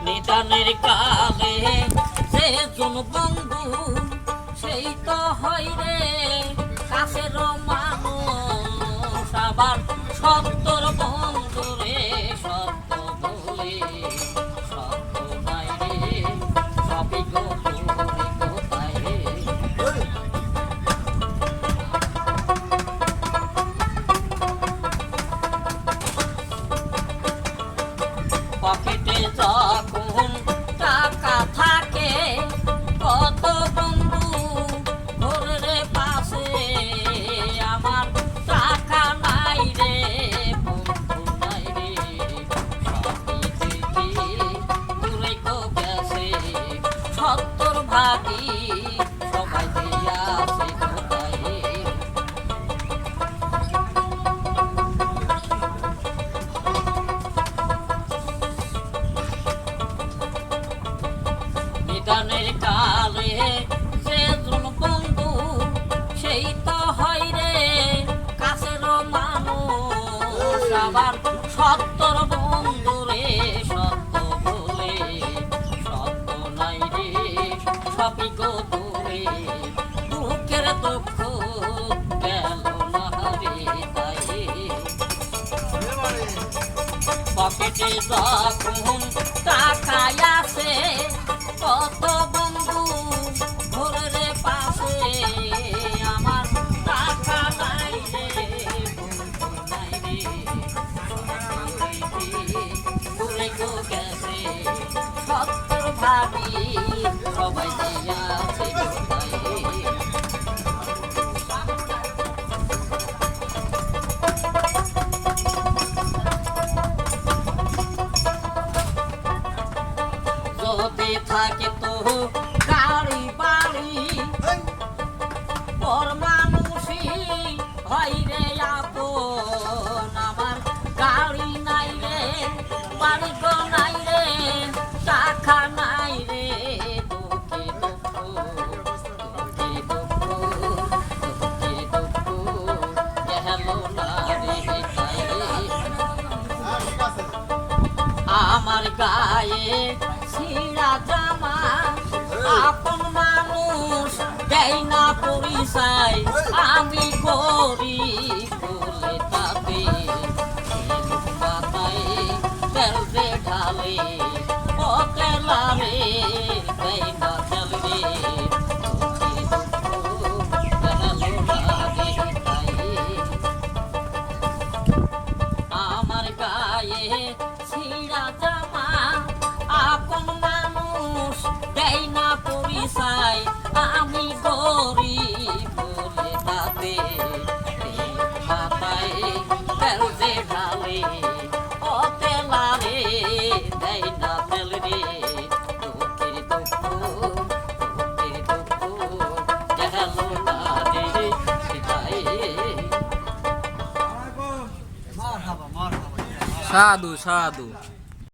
নিদানের কালে যে জন বন্ধু সেই তো হয় রে কাছের মানুষ আবার সত্তর বন্ধু রে সত্য বলে সত্য নাই রে সবই কোথায় রে পকেটে যখন টাকা থাকে কত বন্ধু ঘরে পাশে আমার টাকা নাই রে বন্ধু নাই রে সবই দেখি দূরে গেছে সত্তর ভাগি সবাই দিয়াছে কোথায় নিদানের কালে যে জন বন্ধু সেই তো হয় রে কাছের মানুষ আবার সত্তর বন্ধু রে সত্য বলে সত্য নাই রে সবই দূরে দুঃখের দুঃখ গেল না রে তাই পকেটে যখন টাকা আছে কত বন্ধু ঘরে পাশে আমার টাকা নাই রে বন্ধু নাই রে ঘুরে গেছে সত্তর ভাবি সবাই দিয়াছে কোথায় যদি থাকে তো গাড়ি বাড়ি পর মানুষই হয় রে আপন আমার গাড়ি নাই রে বাড়ি গো নাই রে টাকা নাই রে দুঃখে দুঃখ দুঃখে দুঃখ দুঃখে দুঃখ গেল না রে তাই আমার গায়ে ছিঁড়া জামা আপন মানুষ দেয় না পরিচয় আমি গরিব বলে তাতে মাথায় তেল দে ঢালে ও তেলারে দেয় না তেল রে আমার গায়ে ছিঁড়া জামা আপন মানুষ দেয় না পরিচয় আমি গরিব বলে তাতে মাথায় তেল দে ঢালে ও তেলারে দেয় না তেল রে দুঃখের দুঃখ দুঃখের দুঃখ গেল না রে সেটাই সাধু সাধু